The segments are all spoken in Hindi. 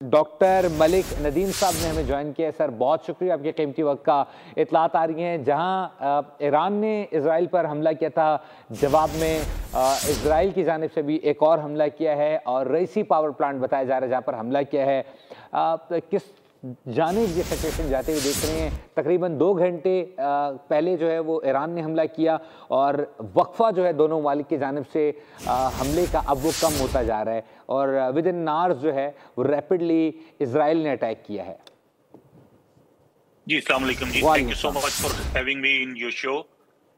डॉक्टर मलिक नदीम साहब ने हमें ज्वाइन किया है। सर बहुत शुक्रिया आपके कीमती वक्त का। इतलात आ रही हैं जहां ईरान ने इसराइल पर हमला किया था, जवाब में इसराइल की जानिब से भी एक और हमला किया है और रईसी पावर प्लांट बताया जा रहा है जहां पर हमला किया है। किस जानिब ये सिचुएशन जाते हुए देख रहे हैं? तकरीबन 2 घंटे पहले जो है वो ईरान ने हमला किया और वक्फा जो है दोनों ममालिक की जानिब से हमले का अब वो कम होता जा रहा है और विद इन आवर्स जो है वो रैपिडली इसराइल ने अटैक किया है। जी, अस्सलाम वालेकुम जी, thank you so much for having me in your show.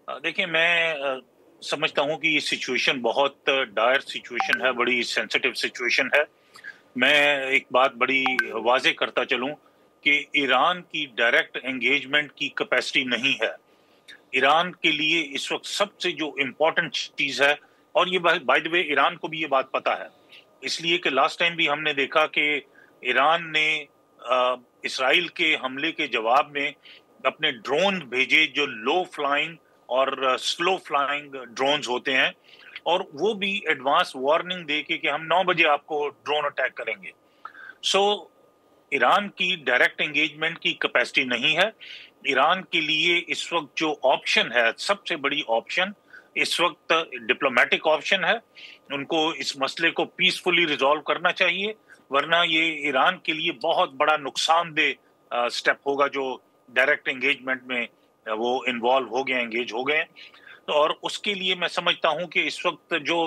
देखिए, मैं समझता हूँ कि ये सिचुएशन बहुत डायर सिचुएशन है, बड़ी सेंसिटिव सिचुएशन है। मैं एक बात बड़ी वाजे करता चलूं कि ईरान की डायरेक्ट एंगेजमेंट की कैपेसिटी नहीं है। ईरान के लिए इस वक्त सबसे जो इम्पोर्टेंट चीज है, और ये बाय द वे ईरान को भी ये बात पता है, इसलिए कि लास्ट टाइम भी हमने देखा कि ईरान ने इसराइल के हमले के जवाब में अपने ड्रोन भेजे जो लो फ्लाइंग और स्लो फ्लाइंग ड्रोन्स होते हैं, और वो भी एडवांस वार्निंग दे के हम 9 बजे आपको ड्रोन अटैक करेंगे। सो ईरान की डायरेक्ट एंगेजमेंट की कैपेसिटी नहीं है। ईरान के लिए इस वक्त जो ऑप्शन है, सबसे बड़ी ऑप्शन इस वक्त डिप्लोमेटिक ऑप्शन है। उनको इस मसले को पीसफुली रिजॉल्व करना चाहिए, वरना ये ईरान के लिए बहुत बड़ा नुकसानदेह स्टेप होगा जो डायरेक्ट एंगेजमेंट में वो इन्वॉल्व हो गए, एंगेज हो गए। तो और उसके लिए मैं समझता हूं कि इस वक्त जो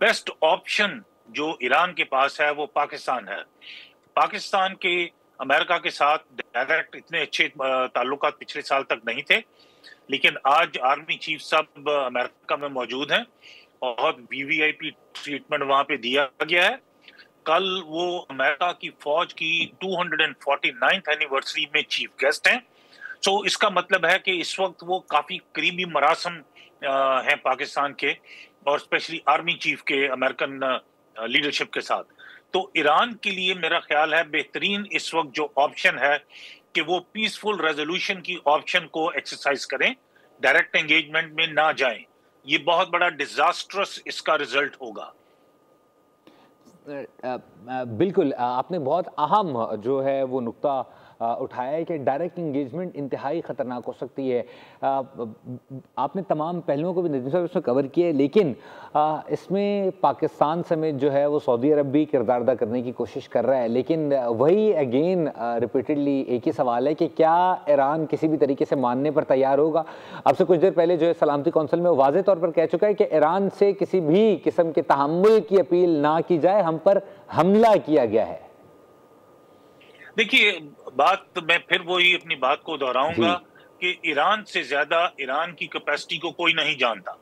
बेस्ट ऑप्शन जो ईरान के पास है वो पाकिस्तान है। पाकिस्तान के अमेरिका के साथ डायरेक्ट इतने अच्छे ताल्लुकात पिछले साल तक नहीं थे, लेकिन आज आर्मी चीफ साहब अमेरिका में मौजूद हैं, बहुत वीवीआईपी ट्रीटमेंट वहां पे दिया गया है। कल वो अमेरिका की फौज की 249th एनिवर्सरी में चीफ गेस्ट हैं। सो इसका मतलब है कि इस वक्त वो काफी करीबी मरासम हैं पाकिस्तान के, और स्पेशली आर्मी चीफ के अमेरिकन लीडरशिप के साथ। तो ईरान के लिए मेरा ख्याल है बेहतरीन इस वक्त जो ऑप्शन है कि वो पीसफुल रेजोल्यूशन की ऑप्शन को एक्सरसाइज करें, डायरेक्ट एंगेजमेंट में ना जाएं। ये बहुत बड़ा डिजास्ट्रस इसका रिजल्ट होगा। बिल्कुल, आपने बहुत अहम जो है वो नुक्ता उठाया है कि डायरेक्ट इंगेजमेंट इंतहाई ख़तरनाक हो सकती है। आपने तमाम पहलुओं को भी नदीम साहब इसमें कवर किया है, लेकिन इसमें पाकिस्तान समेत जो है वो सऊदी अरब भी किरदार अदा करने की कोशिश कर रहा है। लेकिन वही अगेन रिपीटेडली एक ही सवाल है कि क्या ईरान किसी भी तरीके से मानने पर तैयार होगा? आपसे कुछ देर पहले जो है सलामती कौंसिल में वाज़ेह तौर पर कह चुका है कि ईरान से किसी भी किस्म के तहम्मुल की अपील ना की जाए, हम पर हमला किया गया है। देखिए, बात मैं फिर वही अपनी बात को दोहराऊंगा कि ईरान से ज्यादा ईरान की कैपेसिटी को कोई नहीं जानता,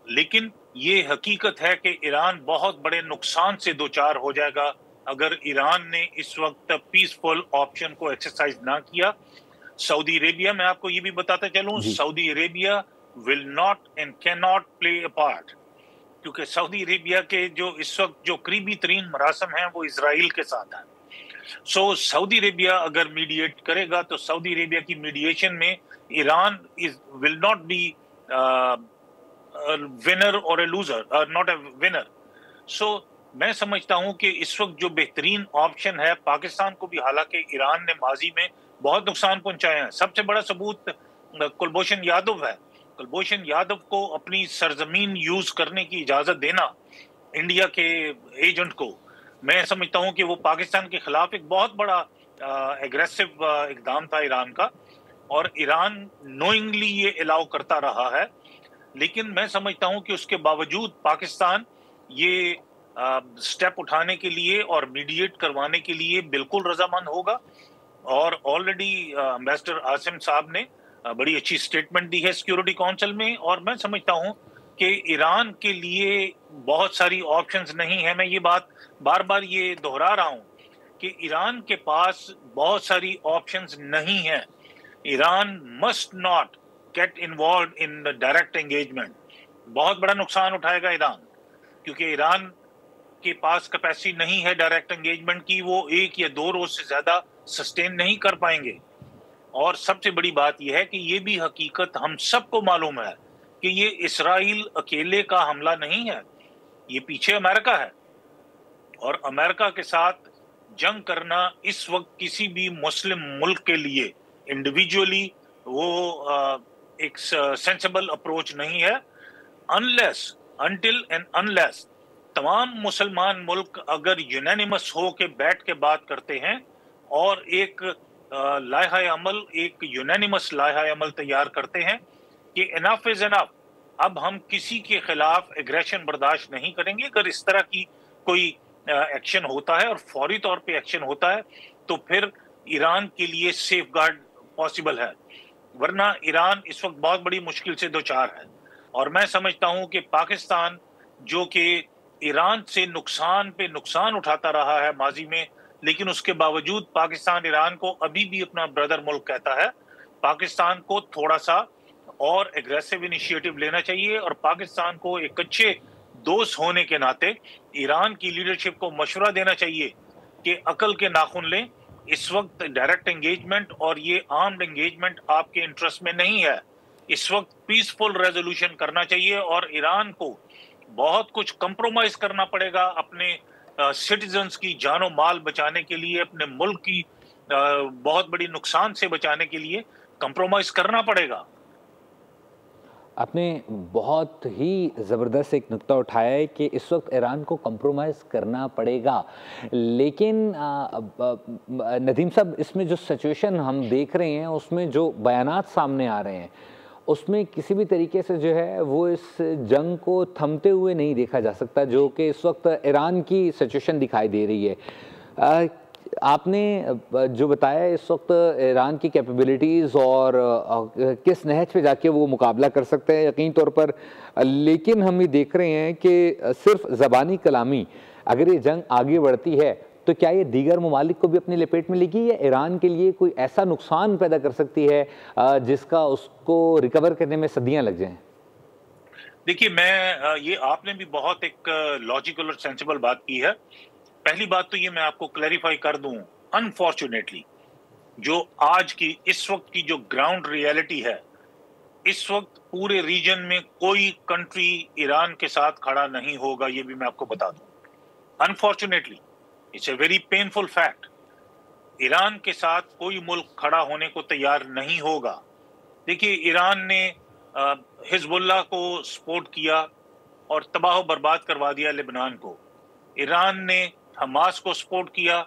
लेकिन ये हकीकत है कि ईरान बहुत बड़े नुकसान से दो चार हो जाएगा अगर ईरान ने इस वक्त पीसफुल ऑप्शन को एक्सरसाइज ना किया। सऊदी अरेबिया, मैं आपको ये भी बताता चलूं, Saudi Arabia will not and can not play a part, क्योंकि सऊदी अरेबिया के जो इस वक्त जो करीबी तरीन मरासम हैं वो इसराइल के साथ हैं। सो सऊदी अरेबिया अगर मीडिएट करेगा तो सऊदी अरेबिया की मीडिएशन में Iran will not be winner और ए लूजर, नॉट ए विनर। सो मैं समझता हूं कि इस वक्त जो बेहतरीन ऑप्शन है पाकिस्तान को भी, हालांकि ईरान ने माजी में बहुत नुकसान पहुंचाया है, सबसे बड़ा सबूत कुलभूषण यादव है। कुलभूषण यादव को अपनी सरजमीन यूज करने की इजाजत देना इंडिया के एजेंट को, मैं समझता हूं कि वो पाकिस्तान के खिलाफ एक बहुत बड़ा एग्रेसिव इकदाम था ईरान का, और ईरान नोइंगली ये अलाउ करता रहा है। लेकिन मैं समझता हूं कि उसके बावजूद पाकिस्तान ये स्टेप उठाने के लिए और मीडिएट करवाने के लिए बिल्कुल रजामंद होगा। और ऑलरेडी एम्बेसडर आसिम साहब ने बड़ी अच्छी स्टेटमेंट दी है सिक्योरिटी काउंसिल में, और मैं समझता हूं कि ईरान के लिए बहुत सारी ऑप्शंस नहीं है। मैं ये बात बार बार ये दोहरा रहा हूं कि ईरान के पास बहुत सारी ऑप्शंस नहीं है। Iran must not get involve in the direct engagement. बहुत बड़ा नुकसान उठाएगा ईरान, क्योंकि ईरान के पास कैपेसिटी नहीं है डायरेक्ट एंगेजमेंट की, वो 1 या 2 रोज से ज्यादा सस्टेन नहीं कर पाएंगे। और सबसे बड़ी बात यह है कि ये भी हकीकत हम सबको मालूम है कि ये इसराइल अकेले का हमला नहीं है, ये पीछे अमेरिका है, और अमेरिका के साथ जंग करना इस वक्त किसी भी मुस्लिम मुल्क के लिए इंडिविजुअली वो एक सेंसिबल अप्रोच नहीं है, अनटिल एंड अनलेस तमाम मुसलमान मुल्क अगर यूनानिमस हो के बैठ के बात करते हैं और एक लाहा अमल, एक यूनानिमस लाहा अमल तैयार करते हैं कि इनफ इज इनफ, अब हम किसी के खिलाफ एग्रेशन बर्दाश्त नहीं करेंगे। अगर इस तरह की कोई एक्शन होता है और फौरी तौर पे एक्शन होता है तो फिर ईरान के लिए सेफ गार्ड पॉसिबल है, वरना ईरान इस वक्त बहुत बड़ी मुश्किल से दो चार है। और मैं समझता हूं कि पाकिस्तान जो कि ईरान से नुकसान पे नुकसान उठाता रहा है माजी में, लेकिन उसके बावजूद पाकिस्तान ईरान को अभी भी अपना ब्रदर मुल्क कहता है। पाकिस्तान को थोड़ा सा और एग्रेसिव इनिशिएटिव लेना चाहिए और पाकिस्तान को एक अच्छे दोस्त होने के नाते ईरान की लीडरशिप को मशवरा देना चाहिए कि अकल के नाखून लें। इस वक्त डायरेक्ट एंगेजमेंट और ये आर्म्ड एंगेजमेंट आपके इंटरेस्ट में नहीं है। इस वक्त पीसफुल रेजोल्यूशन करना चाहिए और ईरान को बहुत कुछ कंप्रोमाइज करना पड़ेगा अपने सिटीजन्स की जानो माल बचाने के लिए, अपने मुल्क की बहुत बड़ी नुकसान से बचाने के लिए कंप्रोमाइज करना पड़ेगा। आपने बहुत ही ज़बरदस्त एक नुक्ता उठाया है कि इस वक्त ईरान को कंप्रोमाइज़ करना पड़ेगा, लेकिन नदीम साहब, इसमें जो सिचुएशन हम देख रहे हैं, उसमें जो बयानात सामने आ रहे हैं, उसमें किसी भी तरीके से जो है वो इस जंग को थमते हुए नहीं देखा जा सकता, जो कि इस वक्त ईरान की सिचुएशन दिखाई दे रही है। आपने जो बताया इस वक्त ईरान की कैपेबिलिटीज़ और किस नहज पे जाके वो मुकाबला कर सकते हैं यकीन तौर पर, लेकिन हम ये देख रहे हैं कि सिर्फ ज़बानी कलामी अगर ये जंग आगे बढ़ती है तो क्या ये दीगर ममालिक को भी अपनी लपेट में लेगी या ईरान के लिए कोई ऐसा नुकसान पैदा कर सकती है जिसका उसको रिकवर करने में सदियां लग जाएं? देखिए, मैं ये आपने भी बहुत एक लॉजिकल और सेंसिबल बात की है। पहली बात तो ये मैं आपको क्लैरिफाई कर दूं, अनफॉर्चुनेटली जो आज की इस वक्त की जो ग्राउंड रियलिटी है, इस वक्त पूरे रीजन में कोई कंट्री ईरान के साथ खड़ा नहीं होगा, ये भी मैं आपको बता दूं। Unfortunately it's a very painful fact, Iran के साथ कोई मुल्क खड़ा होने को तैयार नहीं होगा। देखिए, ईरान ने हिजबुल्लाह को सपोर्ट किया और तबाह बर्बाद करवा दिया लेबनान को। ईरान ने हमास को सपोर्ट किया,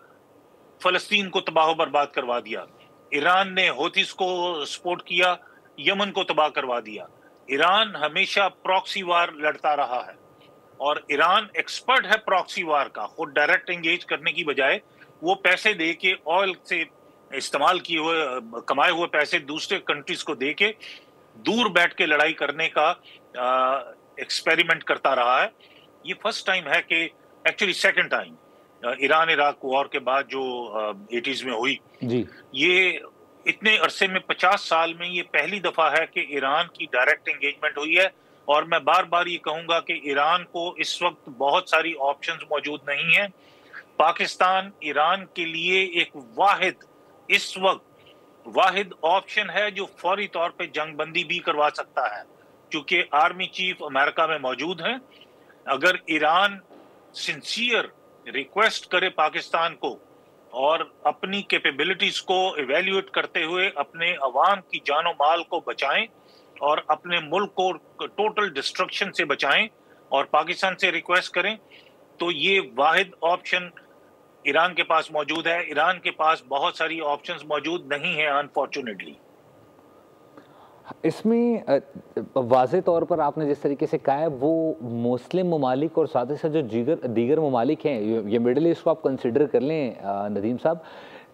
फलस्तीन को तबाह बर्बाद करवा दिया। ईरान ने हौथीस को सपोर्ट किया, यमन को तबाह करवा दिया। ईरान हमेशा प्रॉक्सी वार लड़ता रहा है और ईरान एक्सपर्ट है प्रॉक्सी वार का। खुद डायरेक्ट एंगेज करने की बजाय वो पैसे दे के, ऑयल से इस्तेमाल किए हुए कमाए हुए पैसे दूसरे कंट्रीज को दे के दूर बैठ के लड़ाई करने का एक्सपेरिमेंट करता रहा है। ये फर्स्ट टाइम है कि actually second time Iran Iraq war के बाद जो 80s में हुई जी, ये इतने अरसे में 50 साल में ये पहली दफा है कि ईरान की डायरेक्ट एंगेजमेंट हुई है। और मैं बार बार ये कहूंगा कि ईरान को इस वक्त बहुत सारी ऑप्शंस मौजूद नहीं है। पाकिस्तान ईरान के लिए एक इस वक्त वाहिद ऑप्शन है जो फौरी तौर पे जंगबंदी भी करवा सकता है, क्योंकि आर्मी चीफ अमेरिका में मौजूद हैं। अगर ईरान सिंसियर रिक्वेस्ट करे पाकिस्तान को और अपनी कैपेबिलिटीज को इवेल्युएट करते हुए अपने अवाम की जानो माल को बचाएं और अपने मुल्क को टोटल डिस्ट्रक्शन से बचाएं और पाकिस्तान से रिक्वेस्ट करें, तो ये वाहिद ऑप्शन ईरान के पास मौजूद है। ईरान के पास बहुत सारी ऑप्शंस मौजूद नहीं है अनफॉर्चुनेटली। इसमें वाज़े तौर पर आपने जिस तरीके से कहा है वो मुस्लिम ममालिक और साथ ही साथ जो दीगर ममालिक हैं, ये मिडल ईस्ट को आप कंसिडर कर लें नदीम साहब,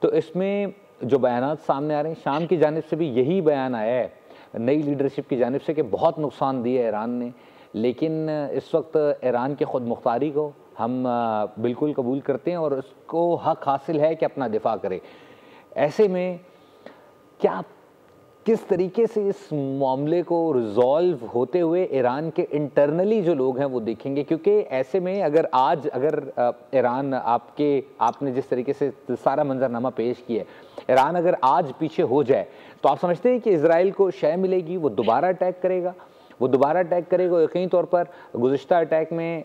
तो इसमें जो बयानात सामने आ रहे हैं, शाम की जानिब से भी यही बयान आया है नई लीडरशिप की जानिब से कि बहुत नुकसान दिया है ईरान ने, लेकिन इस वक्त ईरान की खुद मुख्तारी को हम बिल्कुल कबूल करते हैं और उसको हक हासिल है कि अपना दिफा करे। ऐसे में क्या किस तरीके से इस मामले को रिजॉल्व होते हुए ईरान के इंटरनली जो लोग हैं वो देखेंगे? क्योंकि ऐसे में अगर ईरान आपने जिस तरीके से सारा मंजरनामा पेश किया है, ईरान अगर आज पीछे हो जाए तो आप समझते हैं कि इजराइल को शय मिलेगी, वो दोबारा अटैक करेगा? वो दोबारा अटैक करेगा। यकीनी तौर पर गुज़िश्ता अटैक में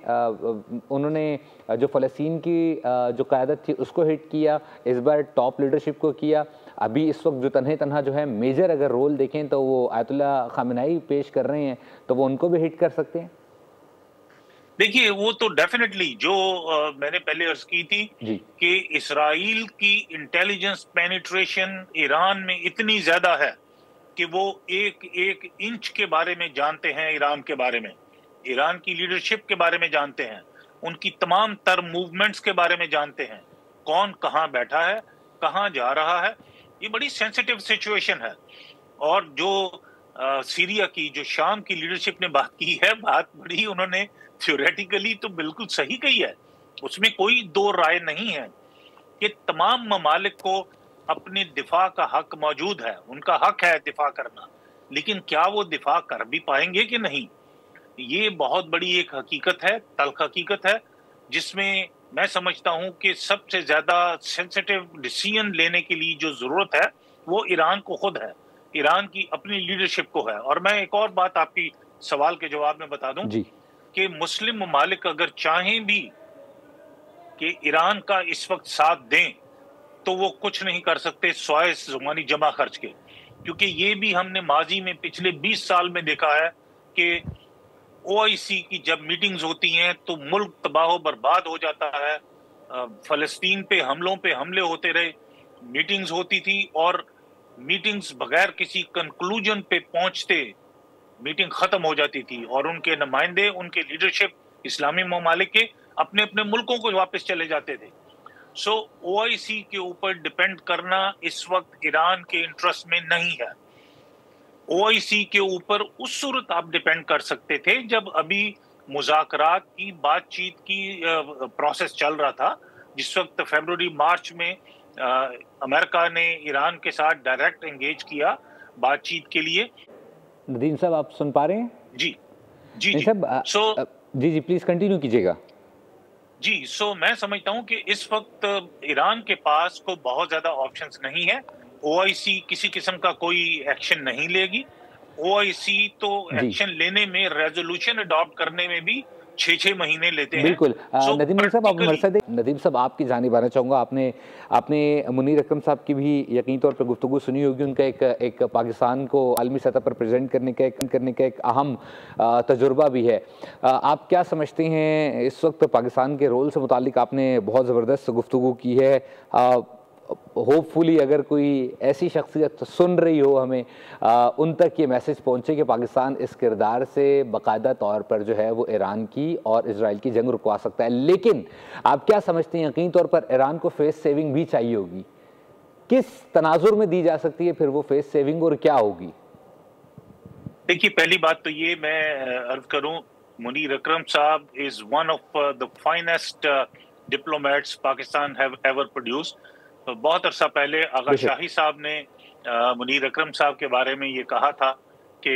उन्होंने जो फ़लस्तीन की जो क़यादत थी उसको हिट किया, इस बार टॉप लीडरशिप को किया। अभी इस वक्त जो तन्हा जो है मेजर अगर रोल देखें तो वो आयतुल्लाह ख़ामेनी पेश कर रहे हैं, तो वो उनको भी हिट कर सकते हैं। देखिए, वो तो डेफिनेटली जो मैंने पहले अर्ज की थी कि इसराइल की इंटेलिजेंस पेनिट्रेशन ईरान में इतनी ज्यादा है कि वो एक एक इंच के बारे में जानते हैं, ईरान के बारे में, ईरान की लीडरशिप के बारे में जानते हैं, उनकी तमाम तर मूवमेंट्स के बारे में जानते हैं, कौन कहाँ बैठा है, कहाँ जा रहा है। ये बड़ी सेंसिटिव सिचुएशन है। और जो सीरिया की, जो शाम की लीडरशिप ने बात की है, बात बड़ी उन्होंने थ्योरेटिकली तो बिल्कुल सही कही है, उसमें कोई दो राय नहीं है कि तमाम ममालिक को अपने दिफा का हक मौजूद है, उनका हक है दिफा करना, लेकिन क्या वो दिफा कर भी पाएंगे कि नहीं, ये बहुत बड़ी एक हकीकत है, तल्ख हकीकत है, जिसमें मैं समझता हूं कि सबसे ज्यादा सेंसिटिव डिसीजन लेने के लिए जो जरूरत है वो ईरान को खुद है, ईरान की अपनी लीडरशिप को है। और मैं एक और बात आपकी सवाल के जवाब में बता दूं कि मुस्लिम ममालिक अगर चाहें भी कि ईरान का इस वक्त साथ दें तो वो कुछ नहीं कर सकते स्वाय ज़ुबानी जमा खर्च के, क्योंकि ये भी हमने माजी में पिछले 20 साल में देखा है कि ओआईसी की जब मीटिंग्स होती हैं तो मुल्क तबाह बर्बाद हो जाता है। फलस्तीन पे हमलों पे हमले होते रहे, मीटिंग्स होती थी और मीटिंग्स बगैर किसी कंक्लूजन पे पहुंचते मीटिंग खत्म हो जाती थी और उनके नुमाइंदे, उनके लीडरशिप इस्लामी ममालिक के अपने अपने मुल्कों को वापस चले जाते थे। सो ओआईसी के ऊपर डिपेंड करना इस वक्त ईरान के इंटरेस्ट में नहीं है। ओआईसी के ऊपर उस सूरत आप डिपेंड कर सकते थे जब अभी मुज़ाकरात की बातचीत की प्रोसेस चल रहा था, जिस वक्त फरवरी मार्च में अमेरिका ने ईरान के साथ डायरेक्ट एंगेज किया बातचीत के लिए। नदीम साहब, आप सुन पा रहे हैं? जी जी जी साहब, जी प्लीज कंटिन्यू कीजिएगा। जी, सो मैं समझता हूं कि इस वक्त ईरान के पास को बहुत ज्यादा ऑप्शंस नहीं है। ओआईसी किसी किस्म का कोई एक्शन नहीं लेगी। ओआईसी तो एक्शन लेने में, रेजोल्यूशन अडॉप्ट करने में भी 6-6 महीने लेते हैं। बिल्कुल। नदीम साहब, आप नदीम साहब आपकी जानिब आना चाहूँगा। आपने मुनीर अकरम साहब की भी यकीनी तौर पर गुफ्तगू सुनी होगी। उनका एक पाकिस्तान को आलमी सतह पर प्रेजेंट करने का एक अहम तजुर्बा भी है। आप क्या समझते हैं इस वक्त पाकिस्तान के रोल से मुतालिक? आपने बहुत ज़बरदस्त गुफ्तगू की है। होपफुली अगर कोई ऐसी शख्सियत सुन रही हो हमें, उन तक ये मैसेज पहुंचे कि पाकिस्तान इस किरदार से बाकायदा तौर पर जो है वो ईरान की और इजराइल की जंग रुकवा सकता है। लेकिन आप क्या समझते हैं, यकीनी तौर पर ईरान को फेस सेविंग भी चाहिए होगी, किस तनाजुर में दी जा सकती है फिर वो फेस सेविंग और क्या होगी? देखिए, पहली बात तो ये मैं अर्ज करूं, मुनीर अकरम साहब is one of the finest diplomats Pakistan have ever produced. तो बहुत अरसा पहले आगा शाही साहब ने मुनीर अकरम साहब के बारे में ये कहा था कि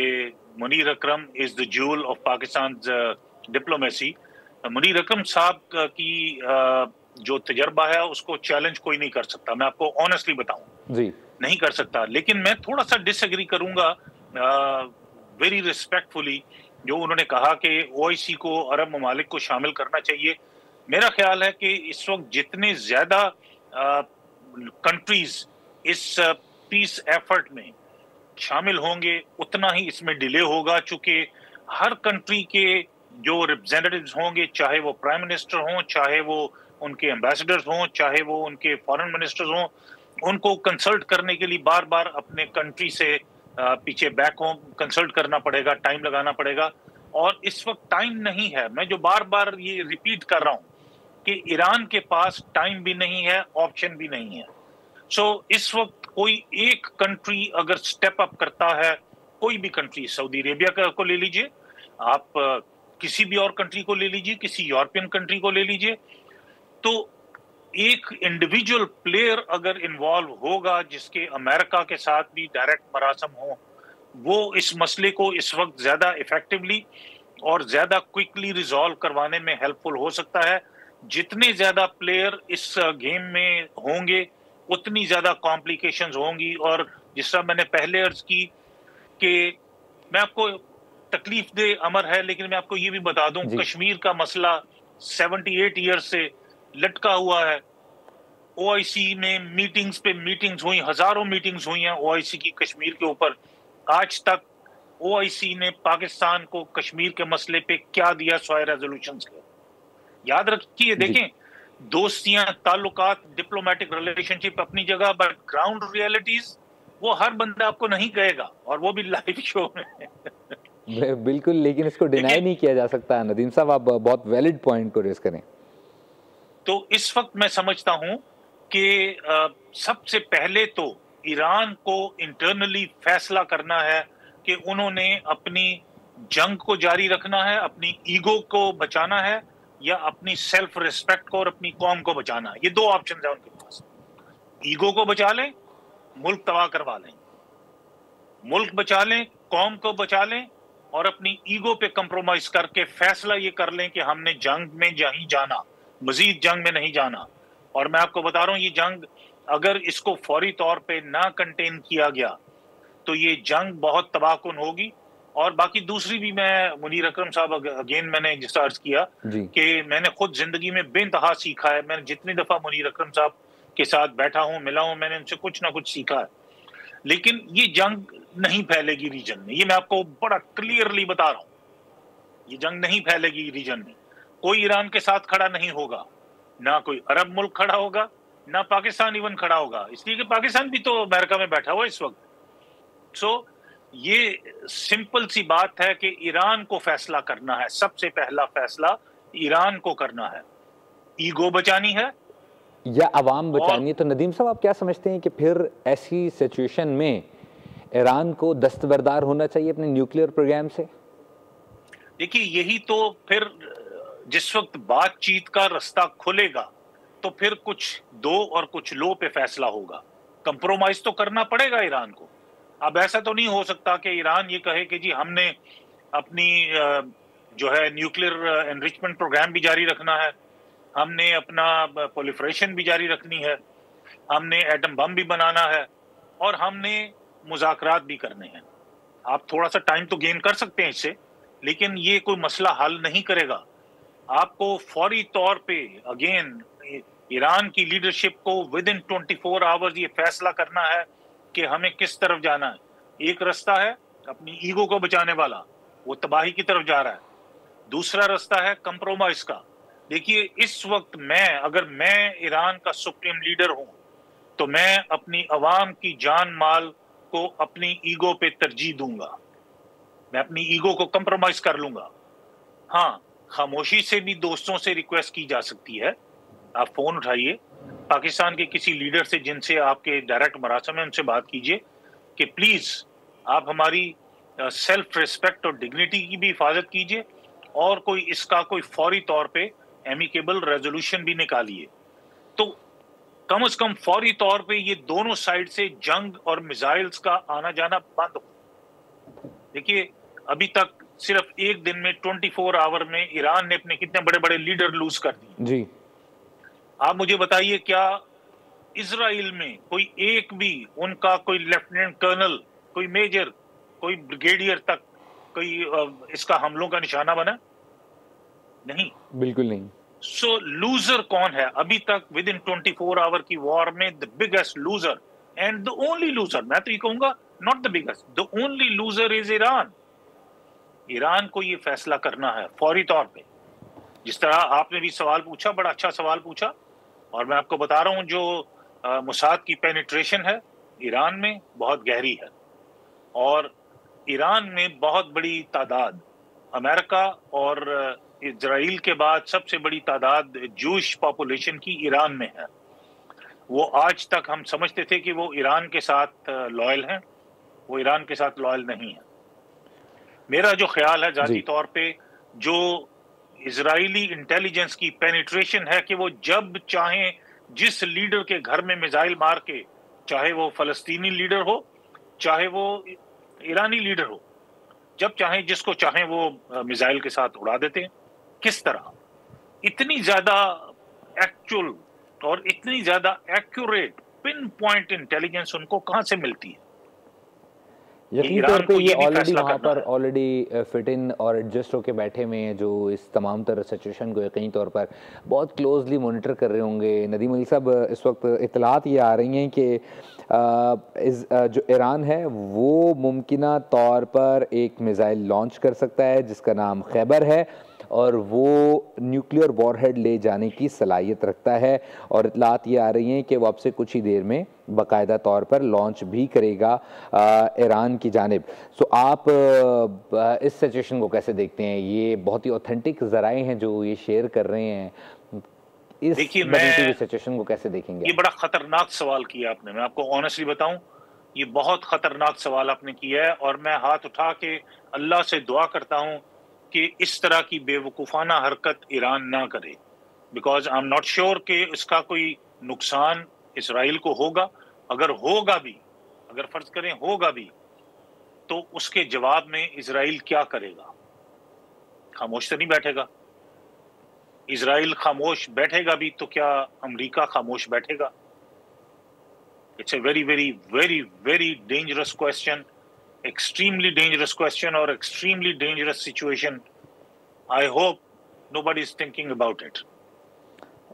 Munir Akram is the jewel of Pakistan diplomacy. Munir Akram साहब की जो तजर्बा है उसको चैलेंज कोई नहीं कर सकता, मैं आपको ऑनेस्टली बताऊं जी, नहीं कर सकता। लेकिन मैं थोड़ा सा डिसएग्री करूंगा वेरी रिस्पेक्टफुली जो उन्होंने कहा कि ओआईसी को अरब ममालिक को शामिल करना चाहिए। मेरा ख्याल है कि इस वक्त जितने ज्यादा कंट्रीज इस पीस एफर्ट में शामिल होंगे उतना ही इसमें डिले होगा, चूंकि हर कंट्री के जो रिप्रेजेंटेटिव्स होंगे, चाहे वो प्राइम मिनिस्टर हों, चाहे वो उनके एम्बेसडर्स हों, चाहे वो उनके फॉरेन मिनिस्टर्स हों, उनको कंसल्ट करने के लिए बार बार अपने कंट्री से पीछे बैक हों, कंसल्ट करना पड़ेगा, टाइम लगाना पड़ेगा। और इस वक्त टाइम नहीं है। मैं जो बार बार ये रिपीट कर रहा हूं कि ईरान के पास टाइम भी नहीं है, ऑप्शन भी नहीं है। सो इस वक्त कोई एक कंट्री अगर स्टेप अप करता है, कोई भी कंट्री, सऊदी अरेबिया को ले लीजिए आप, किसी भी और कंट्री को ले लीजिए, किसी यूरोपियन कंट्री को ले लीजिए, तो एक इंडिविजुअल प्लेयर अगर इन्वॉल्व होगा जिसके अमेरिका के साथ भी डायरेक्ट मरासम हो, वो इस मसले को इस वक्त ज्यादा इफेक्टिवली और ज्यादा क्विकली रिजॉल्व करवाने में हेल्पफुल हो सकता है। जितने ज्यादा प्लेयर इस गेम में होंगे उतनी ज्यादा कॉम्प्लिकेशंस होंगी। और जिस तरह मैंने पहले अर्ज की कि मैं आपको तकलीफ दे अमर है, लेकिन मैं आपको ये भी बता दूं, कश्मीर का मसला 78 ईयर से लटका हुआ है। ओआईसी में मीटिंग्स पे मीटिंग्स हुई, हजारों मीटिंग्स हुई हैं ओआईसी की कश्मीर के ऊपर। आज तक ओआईसी ने पाकिस्तान को कश्मीर के मसले पे क्या दिया सवाए रेजोल्यूशंस के? याद रखिए, देखें, दोस्तियां, ताल्लुकात, डिप्लोमेटिक रिलेशनशिप अपनी जगह, बट ग्राउंड रियलिटीज वो हर बंदा आपको नहीं कहेगा, और वो भी लाइव शो में। बिल्कुल, लेकिन इसको डिनाई नहीं किया जा सकता। नदीम साहब, आप बहुत वैलिड पॉइंट को रेज करें। तो इस वक्त मैं समझता हूं कि सबसे पहले तो ईरान को इंटरनली फैसला करना है कि उन्होंने अपनी जंग को जारी रखना है, अपनी ईगो को बचाना है, या अपनी सेल्फ रिस्पेक्ट को और अपनी कौम को बचाना है। ये दो ऑप्शन है उनके पास। ईगो को बचा लें, मुल्क तबाह करवा लें, मुल्क बचा लें, कौम को बचा लें, और अपनी ईगो पे कंप्रोमाइज करके फैसला ये कर लें कि हमने जंग में नहीं जाना, मजीद जंग में नहीं जाना। और मैं आपको बता रहा हूं, ये जंग अगर इसको फौरी तौर पे ना कंटेन किया गया तो ये जंग बहुत तबाहकुन होगी। और बाकी दूसरी भी, मैं मुनीर अकरम साहब, अगेन मैंने जिस अर्ज किया कि मैंने खुद जिंदगी में बेइंतहा सीखा है। मैंने जितनी दफा मुनीर अकरम साहब के साथ बैठा हूं, मिला हूं, मैंने उनसे कुछ ना कुछ सीखा है। लेकिन ये जंग नहीं फैलेगी रीजन में, ये मैं आपको बड़ा क्लियरली बता रहा हूं। ये जंग नहीं फैलेगी रीजन में। कोई ईरान के साथ खड़ा नहीं होगा, ना कोई अरब मुल्क खड़ा होगा, ना पाकिस्तान इवन खड़ा होगा, इसलिए कि पाकिस्तान भी तो अमेरिका में बैठा हुआ इस वक्त। सो ये सिंपल सी बात है कि ईरान को फैसला करना है। सबसे पहला फैसला ईरान को करना है। ईगो बचानी है या अवाम बचानी है। तो नदीम साहब, आप क्या समझते हैं कि फिर ऐसी सिचुएशन में ईरान को दस्तबरदार होना चाहिए अपने न्यूक्लियर प्रोग्राम से? देखिए, यही तो फिर जिस वक्त बातचीत का रास्ता खुलेगा तो फिर कुछ दो और कुछ लो पे फैसला होगा। कंप्रोमाइज तो करना पड़ेगा ईरान को। अब ऐसा तो नहीं हो सकता कि ईरान ये कहे कि जी हमने अपनी जो है न्यूक्लियर एनरिचमेंट प्रोग्राम भी जारी रखना है, हमने अपना प्रोलिफरेशन भी जारी रखनी है, हमने एटम बम भी बनाना है, और हमने मुज़ाकरात भी करने हैं। आप थोड़ा सा टाइम तो गेन कर सकते हैं इससे, लेकिन ये कोई मसला हल नहीं करेगा। आपको फौरी तौर पे अगेन ईरान की लीडरशिप को विद इन 24 आवर्स ये फैसला करना है कि हमें किस तरफ जाना है। एक रास्ता है अपनी ईगो को बचाने वाला, वो तबाही की तरफ जा रहा है। दूसरा रास्ता है कंप्रोमाइज का। देखिए, इस वक्त अगर मैं ईरान का सुप्रीम लीडर हूं तो मैं अपनी अवाम की जान माल को अपनी ईगो पे तरजीह दूंगा। मैं अपनी ईगो को कंप्रोमाइज कर लूंगा। हाँ, खामोशी से भी दोस्तों से रिक्वेस्ट की जा सकती है। आप फोन उठाइए, पाकिस्तान के किसी लीडर से जिनसे आपके डायरेक्ट मरासम है, उनसे बात कीजिए कि प्लीज आप हमारी सेल्फ रिस्पेक्ट और डिग्निटी की भी हिफाजत कीजिए, और इसका कोई फौरी तौर पे एमिकेबल रेजोल्यूशन भी निकालिए। तो कम से कम फौरी तौर पे ये दोनों साइड से जंग और मिसाइल्स का आना जाना बंद हो। देखिए, अभी तक सिर्फ एक दिन में 24 आवर में ईरान ने अपने कितने बड़े बड़े लीडर लूज कर दिए जी। आप मुझे बताइए, क्या इजराइल में कोई एक भी उनका कोई लेफ्टिनेंट कर्नल, कोई मेजर, कोई ब्रिगेडियर तक कोई इसका हमलों का निशाना बना? नहीं, बिल्कुल नहीं। सो लूजर कौन है अभी तक विद इन 24 आवर की वॉर में? The biggest loser and the only loser, मैं तो ये कहूंगा not the biggest, the only loser is Iran. Iran को ये फैसला करना है फौरी तौर पे। जिस तरह आपने भी सवाल पूछा, बड़ा अच्छा सवाल पूछा, और मैं आपको बता रहा हूं जो मुसाद की पेनिट्रेशन है ईरान में बहुत गहरी है, और ईरान में बहुत बड़ी तादाद, अमेरिका और इजराइल के बाद सबसे बड़ी तादाद जूश पॉपुलेशन की ईरान में है। वो आज तक हम समझते थे कि वो ईरान के साथ लॉयल हैं, वो ईरान के साथ लॉयल नहीं है। मेरा जो ख्याल है जाती तौर पे, जो इजरायली इंटेलिजेंस की पेनिट्रेशन है कि वो जब चाहे जिस लीडर के घर में मिसाइल मार के, चाहे वो फलस्तीनी लीडर हो चाहे वो ईरानी लीडर हो, जब चाहे जिसको चाहे वो मिसाइल के साथ उड़ा देते हैं। किस तरह इतनी ज्यादा एक्चुअल और इतनी ज्यादा एक्यूरेट पिन पॉइंट इंटेलिजेंस उनको कहां से मिलती है? यकीन तौर पे ये ऑलरेडी वहाँ पर ऑलरेडी फिट इन और एडजस्ट होके बैठे हुए हैं, जो इस तमाम तरह सिचुएशन को यकीन तौर पर बहुत क्लोजली मॉनिटर कर रहे होंगे। नदीम अली साहब, इस वक्त इतलात ये आ रही हैं कि जो ईरान है वो मुमकिना तौर पर एक मिसाइल लॉन्च कर सकता है जिसका नाम खैबर है, और वो न्यूक्लियर वॉरहेड ले जाने की सलाहियत रखता है। और इतलात ये आ रही हैं कि वो अब से कुछ ही देर में बाकायदा तौर पर लॉन्च भी करेगा ईरान की जानिब। सो आप इस सिचुएशन को कैसे देखते हैं? ये बहुत ही ऑथेंटिक ज़राए हैं जो ये शेयर कर रहे हैं, इस सिचुएशन को कैसे देखेंगे? ये बड़ा खतरनाक सवाल किया आपने, मैं आपको ऑनेस्टली बताऊं, ये बहुत खतरनाक सवाल आपने किया है, और मैं हाथ उठा के अल्लाह से दुआ करता हूं कि इस तरह की बेवकूफ़ाना हरकत ईरान ना करे, because I am not sure कि इसका कोई नुकसान इसराइल को होगा। अगर होगा भी, अगर फर्ज करें होगा भी, तो उसके जवाब में इसराइल क्या करेगा? खामोश तो नहीं बैठेगा। इसराइल खामोश बैठेगा भी तो क्या अमेरिका खामोश बैठेगा? It's a very very very very dangerous question, extremely dangerous question or extremely dangerous situation. I hope nobody is thinking about it.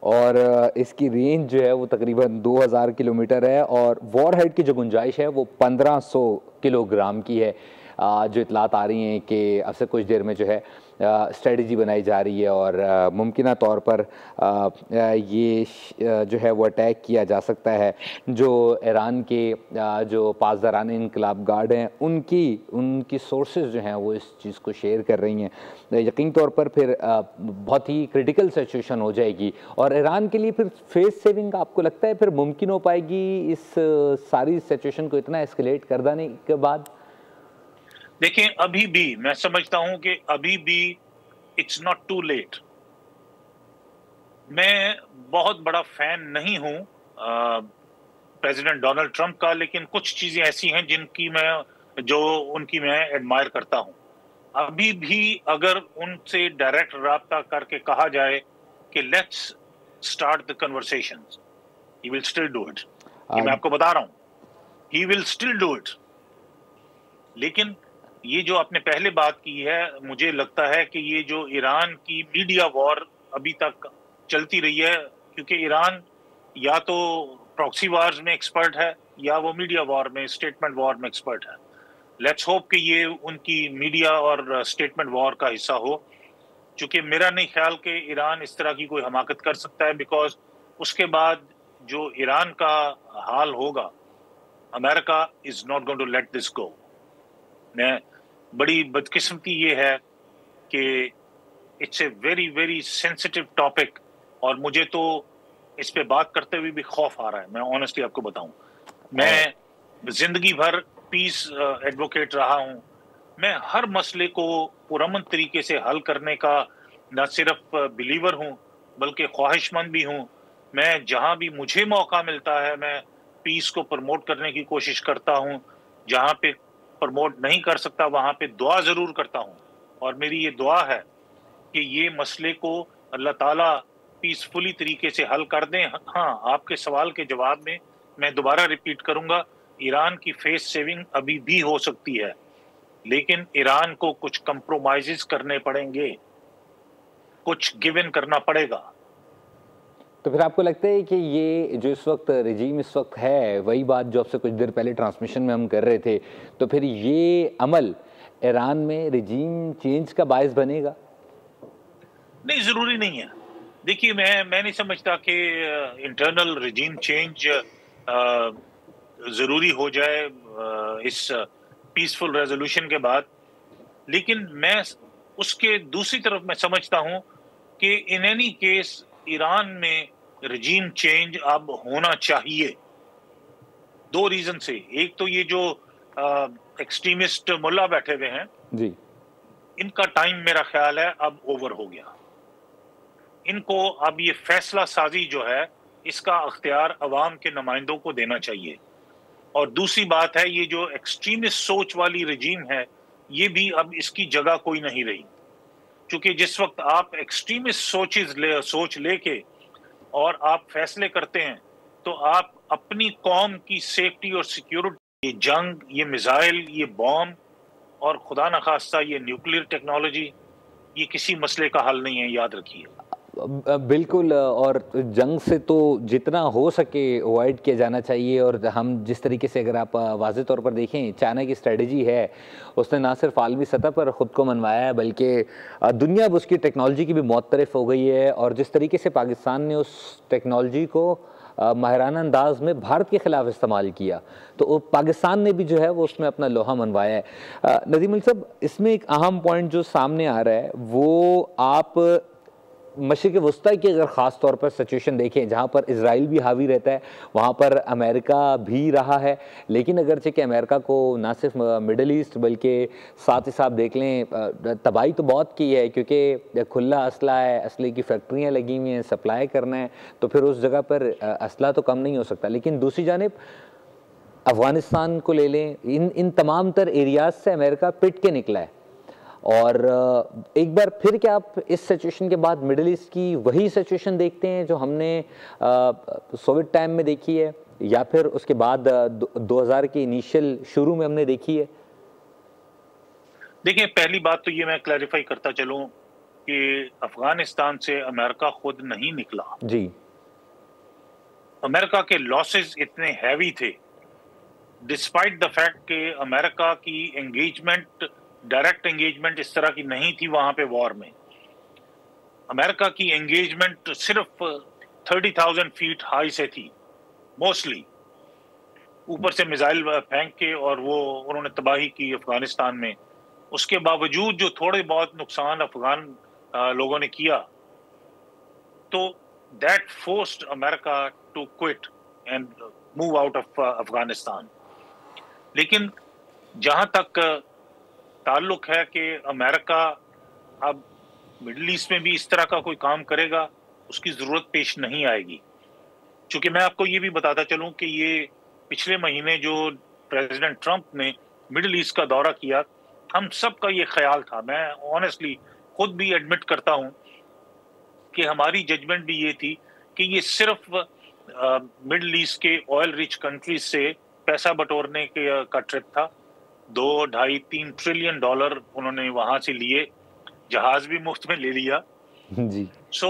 और इसकी रेंज जो है वो तकरीबन 2000 किलोमीटर है, और वॉरहेड की जो गुंजाइश है वो 1500 किलोग्राम की है। जो इतलात आ रही हैं कि अब से कुछ देर में जो है स्ट्रेटजी बनाई जा रही है, और मुमकिना तौर पर ये जो है वो अटैक किया जा सकता है। जो ईरान के जो पासदारान इनकलाब गार्ड हैं उनकी सोर्सेज जो हैं वो इस चीज़ को शेयर कर रही हैं। यकीन तौर पर फिर बहुत ही क्रिटिकल सिचुएशन हो जाएगी, और ईरान के लिए फिर फेस सेविंग आपको लगता है फिर मुमकिन हो पाएगी इस सारी सिचुएशन को इतना एस्केलेट कर देने के बाद? देखिए, अभी भी मैं समझता हूं कि अभी भी इट्स नॉट टू लेट। मैं बहुत बड़ा फैन नहीं हूं प्रेसिडेंट डोनाल्ड ट्रंप का, लेकिन कुछ चीजें ऐसी हैं उनकी मैं एडमायर करता हूं। अभी भी अगर उनसे डायरेक्ट राब्ता करके कहा जाए कि let's start the conversations, he will still do it. ये मैं आपको बता रहा हूं, he will still do it. लेकिन ये जो आपने पहले बात की है, मुझे लगता है कि ये जो ईरान की मीडिया वॉर अभी तक चलती रही है, क्योंकि ईरान या तो प्रॉक्सी वॉर्स में एक्सपर्ट है या वो मीडिया वॉर में, स्टेटमेंट वॉर में एक्सपर्ट है। लेट्स होप कि ये उनकी मीडिया और स्टेटमेंट वॉर का हिस्सा हो, क्योंकि मेरा नहीं ख्याल कि ईरान इस तरह की कोई हमाकत कर सकता है, बिकॉज उसके बाद जो ईरान का हाल होगा, America is not going to let this go. बड़ी बदकिस्मती ये है कि it's a very very sensitive topic, और मुझे तो इस पे बात करते हुए भी खौफ आ रहा है। मैं ऑनेस्टली आपको बताऊं, मैं जिंदगी भर पीस एडवोकेट रहा हूं। मैं हर मसले को पुरअमन तरीके से हल करने का न सिर्फ बिलीवर हूं बल्कि ख्वाहिशमंद भी हूं। मैं जहां भी मुझे मौका मिलता है मैं पीस को प्रमोट करने की कोशिश करता हूं। जहां पे प्रमोट नहीं कर सकता वहां पे दुआ जरूर करता हूं, और मेरी ये दुआ है कि ये मसले को अल्लाह ताला पीसफुली तरीके से हल कर दें। हाँ, आपके सवाल के जवाब में मैं दोबारा रिपीट करूंगा, ईरान की फेस सेविंग अभी भी हो सकती है, लेकिन ईरान को कुछ कंप्रोमाइजेस करने पड़ेंगे, कुछ गिव इन करना पड़ेगा। तो फिर आपको लगता है कि ये जो इस वक्त रिजीम इस वक्त है, वही बात जो आपसे कुछ देर पहले ट्रांसमिशन में हम कर रहे थे, तो फिर ये अमल ईरान में रिजीम चेंज का बायस बनेगा? नहीं, जरूरी नहीं है। देखिए, मैं नहीं समझता कि इंटरनल रिजीम चेंज जरूरी हो जाए इस पीसफुल रेजोल्यूशन के बाद, लेकिन मैं उसके दूसरी तरफ मैं समझता हूं कि इन एनी केस ईरान में रिजीम चेंज अब होना चाहिए, दो रीजन से। एक तो ये जो एक्सट्रीमिस्ट मुल्ला बैठे हुए हैं जी, इनका टाइम मेरा ख्याल है अब ओवर हो गया। इनको अब ये फैसला साजी जो है इसका अख्तियार अवाम के नुमाइंदों को देना चाहिए। और दूसरी बात है, ये जो एक्सट्रीमिस्ट सोच वाली रिजीम है ये भी अब इसकी जगह कोई नहीं रही, क्योंकि जिस वक्त आप एक्सट्रीमिस्ट सोच लेके और आप फैसले करते हैं तो आप अपनी कौम की सेफ्टी और सिक्योरिटी ये जंग, ये मिसाइल, ये बॉम्ब और खुदा न खास्ता ये न्यूक्लियर टेक्नोलॉजी, ये किसी मसले का हल नहीं है, याद रखिए। बिल्कुल, और जंग से तो जितना हो सके अवॉइड किया जाना चाहिए। और हम जिस तरीके से, अगर आप वाज़ेह तौर पर देखें, चाइना की स्ट्रेटजी है, उसने ना सिर्फ आलमी सतह पर ख़ुद को मनवाया है, बल्कि दुनिया अब उसकी टेक्नोलॉजी की भी मुअत्तरिफ हो गई है। और जिस तरीके से पाकिस्तान ने उस टेक्नोलॉजी को माहिराना अंदाज में भारत के ख़िलाफ़ इस्तेमाल किया, तो पाकिस्तान ने भी जो है वो उसमें अपना लोहा मनवाया है। नदीम अली साहब, इसमें एक अहम पॉइंट जो सामने आ रहा है वो आप मशरिक़ वस्ता की अगर ख़ास तौर पर सिचुएशन देखें, जहाँ पर इजराइल भी हावी रहता है, वहाँ पर अमेरिका भी रहा है। लेकिन अगरचे कि अमेरिका को ना सिर्फ मिडल ईस्ट बल्कि साथ ही साथ देख लें तबाही तो बहुत की है, क्योंकि खुला असला है, असले की फैक्ट्रियाँ लगी हुई हैं, सप्लाई करना है, तो फिर उस जगह पर असला तो कम नहीं हो सकता। लेकिन दूसरी जानिब अफ़गानिस्तान को ले लें, इन तमाम तर एरियाज से अमेरिका पिट के निकला है। और एक बार फिर क्या आप इस सिचुएशन के बाद मिडिल ईस्ट की वही सिचुएशन देखते हैं जो हमने सोवियत टाइम में देखी है, या फिर उसके बाद 2000 के इनिशियल शुरू में हमने देखी है? देखिए, पहली बात तो ये मैं क्लैरिफाई करता चलूं कि अफगानिस्तान से अमेरिका खुद नहीं निकला जी। अमेरिका के लॉसेस इतने हैवी थे, डिस्पाइट द फैक्ट कि अमेरिका की एंगेजमेंट, डायरेक्ट एंगेजमेंट इस तरह की नहीं थी वहां पे वॉर में। अमेरिका की एंगेजमेंट सिर्फ 30,000 फीट हाई से थी मोस्टली, ऊपर से मिसाइल फेंक के, और वो उन्होंने तबाही की अफगानिस्तान में। उसके बावजूद जो थोड़े बहुत नुकसान अफगान लोगों ने किया, तो that forced America to quit and move out of Afghanistan. लेकिन जहां तक ताल्लुक है कि अमेरिका अब मिडिल ईस्ट में भी इस तरह का कोई काम करेगा, उसकी जरूरत पेश नहीं आएगी। क्योंकि मैं आपको ये भी बताता चलूं कि ये पिछले महीने जो प्रेसिडेंट ट्रंप ने मिडिल ईस्ट का दौरा किया, हम सब का ये ख्याल था, मैं ऑनेस्टली खुद भी एडमिट करता हूं कि हमारी जजमेंट भी ये थी कि ये सिर्फ मिडिल ईस्ट के ऑयल रिच कंट्रीज से पैसा बटोरने का ट्रिप था। 2, 2.5, 3 ट्रिलियन डॉलर उन्होंने वहां से लिए, जहाज भी मुफ्त में ले लिया जी। सो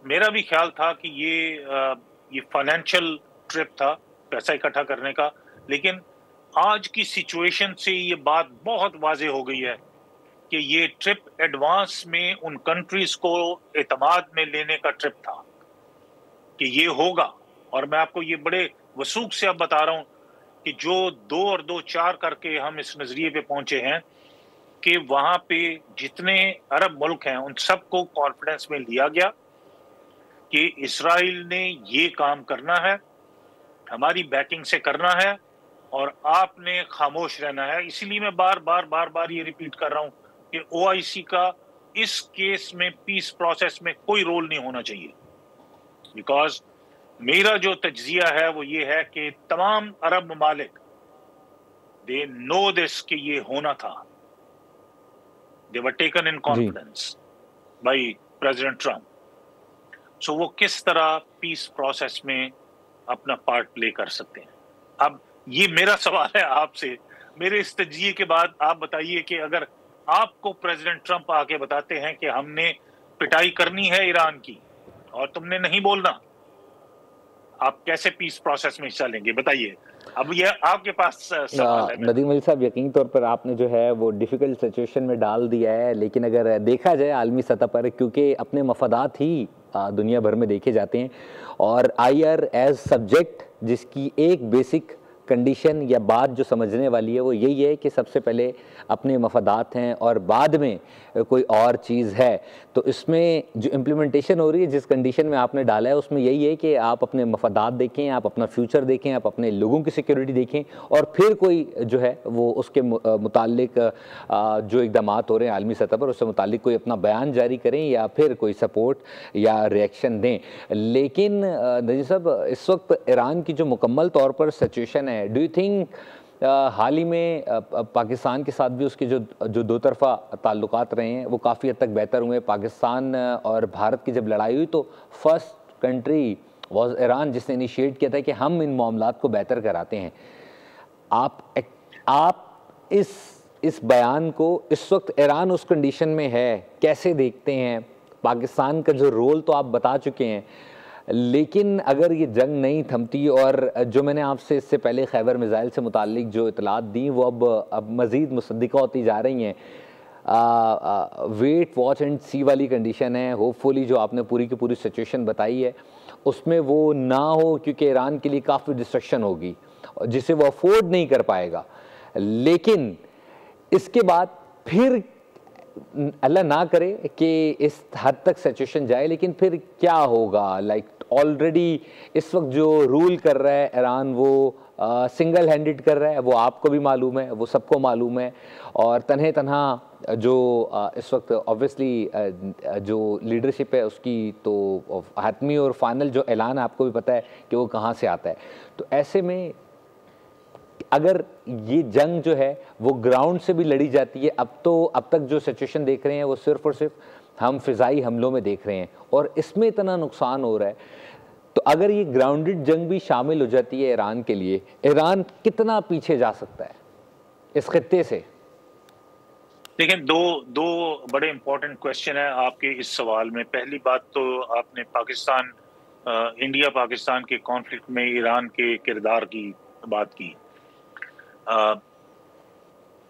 मेरा भी ख्याल था कि ये फाइनेंशियल ट्रिप था, पैसा इकट्ठा करने का। लेकिन आज की सिचुएशन से ये बात बहुत वाज़ेह हो गई है कि ये ट्रिप एडवांस में उन कंट्रीज को एतमाद में लेने का ट्रिप था कि ये होगा। और मैं आपको ये बड़े वसूख से अब बता रहा हूं कि जो 2 और 2 4 करके हम इस नजरिए पे पहुंचे हैं कि वहां पे जितने अरब मुल्क हैं उन सबको कॉन्फिडेंस में लिया गया कि इस्राइल ने ये काम करना है, हमारी बैकिंग से करना है, और आपने खामोश रहना है। इसीलिए मैं बार बार ये रिपीट कर रहा हूं कि ओआईसी का इस केस में पीस प्रोसेस में कोई रोल नहीं होना चाहिए। बिकॉज मेरा जो तज्जिया है वो ये है कि तमाम अरब ममालिक दे नो दिस कि ये होना था। They were taken in confidence by president Trump. So वो किस तरह पीस प्रोसेस में अपना पार्ट प्ले कर सकते हैं। अब ये मेरा सवाल है आपसे, मेरे इस तज्जिए के बाद आप बताइए कि अगर आपको प्रेसिडेंट ट्रंप आके बताते हैं कि हमने पिटाई करनी है ईरान की और तुमने नहीं बोलना, आप कैसे पीस प्रोसेस में हिस्सा लेंगे? बताइए। अब ये आपके पास सवाल है। नदीम अली साहब, यकीन तौर पर आपने जो है वो डिफ़िकल्ट सिचुएशन में डाल दिया है। लेकिन अगर देखा जाए आलमी सतह पर, क्योंकि अपने मफादात ही दुनिया भर में देखे जाते हैं, और IR एज सब्जेक्ट जिसकी एक बेसिक कंडीशन या बात जो समझने वाली है वो यही है कि सबसे पहले अपने मफादात हैं और बाद में कोई और चीज़ है। तो इसमें जो इम्प्लीमेंटेशन हो रही है, जिस कंडीशन में आपने डाला है, उसमें यही है कि आप अपने मफादात देखें, आप अपना फ्यूचर देखें, आप अपने लोगों की सिक्योरिटी देखें, और फिर कोई जो है वो उसके मुतालिक जो इक़दामात हो रहे हैं आलमी सतह पर, उससे मुतालिक कोई अपना बयान जारी करें या फिर कोई सपोर्ट या रिएक्शन दें। लेकिन नजीर साहब, इस वक्त ईरान की जो मुकम्मल तौर पर सिचुएशन है, डू यू थिंक हाल ही में पाकिस्तान के साथ भी उसके जो दो तरफ़ा ताल्लुकात रहे हैं वो काफ़ी हद तक बेहतर हुए? पाकिस्तान और भारत की जब लड़ाई हुई तो फर्स्ट कंट्री वाज ईरान जिसने इनिशिएट किया था कि हम इन मामलात को बेहतर कराते हैं। आप इस बयान को, इस वक्त ईरान उस कंडीशन में है, कैसे देखते हैं? पाकिस्तान का जो रोल तो आप बता चुके हैं, लेकिन अगर ये जंग नहीं थमती, और जो मैंने आपसे इससे पहले खैबर मिसाइल से मुताल्लिक जो इतलात दी वो अब मज़ीद मुसद्दिक़ा होती जा रही हैं। वेट वॉच एंड सी वाली कंडीशन है। होपफुली जो आपने पूरी की पूरी सिचुएशन बताई है उसमें वो ना हो, क्योंकि ईरान के लिए काफ़ी डिस्ट्रक्शन होगी जिसे वो अफोर्ड नहीं कर पाएगा। लेकिन इसके बाद फिर अल्लाह ना करे कि इस हद तक सिचुएशन जाए, लेकिन फिर क्या होगा? लाइक ऑलरेडी इस वक्त जो रूल कर रहा है ईरान वो सिंगल हैंडेड कर रहा है, वो आपको भी मालूम है, वो सबको मालूम है। और तन्हे तन्हा जो इस वक्त ऑब्वियसली जो लीडरशिप है उसकी तो हतमी और फाइनल जो ऐलान है आपको भी पता है कि वो कहाँ से आता है। तो ऐसे में अगर ये जंग जो है वो ग्राउंड से भी लड़ी जाती है, अब तक जो सिचुएशन देख रहे हैं वो सिर्फ और सिर्फ हम फिजाई हमलों में देख रहे हैं और इसमें इतना नुकसान हो रहा है, तो अगर ये ग्राउंडेड जंग भी शामिल हो जाती है ईरान के लिए, ईरान कितना पीछे जा सकता है इस खित्ते से? देखिए, दो बड़े इंपॉर्टेंट क्वेश्चन है आपके इस सवाल में। पहली बात तो आपने इंडिया पाकिस्तान के कॉन्फ्लिक्ट में ईरान के किरदार की बात की।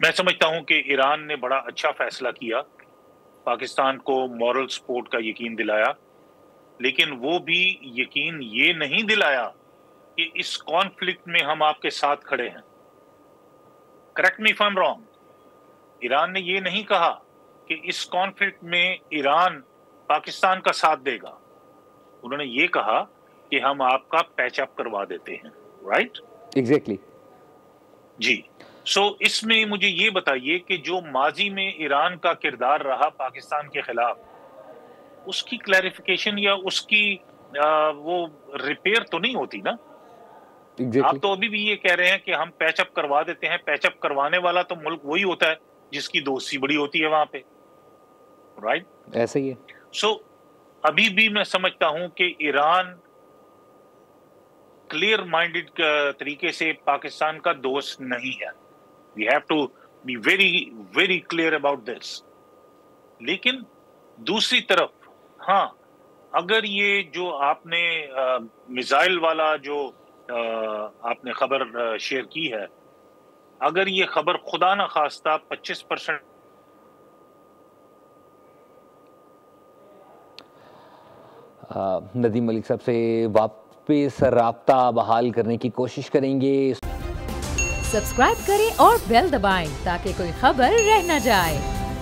मैं समझता हूं कि ईरान ने बड़ा अच्छा फैसला किया, पाकिस्तान को मॉरल सपोर्ट का यकीन दिलाया, लेकिन वो भी यकीन ये नहीं दिलाया कि इस कॉन्फ्लिक्ट में हम आपके साथ खड़े हैं। Correct me if I am wrong. Iran ने ये नहीं कहा कि इस कॉन्फ्लिक्ट में ईरान पाकिस्तान का साथ देगा। उन्होंने ये कहा कि हम आपका पैचअप करवा देते हैं। राइट? एग्जैक्टली जी। सो इसमें मुझे ये बताइए कि जो माजी में ईरान का किरदार रहा पाकिस्तान के खिलाफ, उसकी क्लैरिफिकेशन या उसकी वो रिपेयर तो नहीं होती ना। आप तो अभी भी ये कह रहे हैं कि हम पैचअप करवा देते हैं। पैचअप करवाने वाला तो मुल्क वही होता है जिसकी दोस्ती बड़ी होती है वहां पे। राइट? ऐसा ही है। सो अभी भी मैं समझता हूं कि ईरान क्लियर माइंडेड तरीके से पाकिस्तान का दोस्त नहीं है। We have to be very very clear about this. लेकिन दूसरी तरफ, हाँ, अगर ये जो आपने मिसाइल वाला जो आपने खबर शेयर की है, अगर ये खबर खुदा ना खास्ता 25% नदीम मलिक साहब से वापस राब्ता बहाल करने की कोशिश करेंगे। सब्सक्राइब करें और बेल दबाएं ताकि कोई खबर रह न जाए।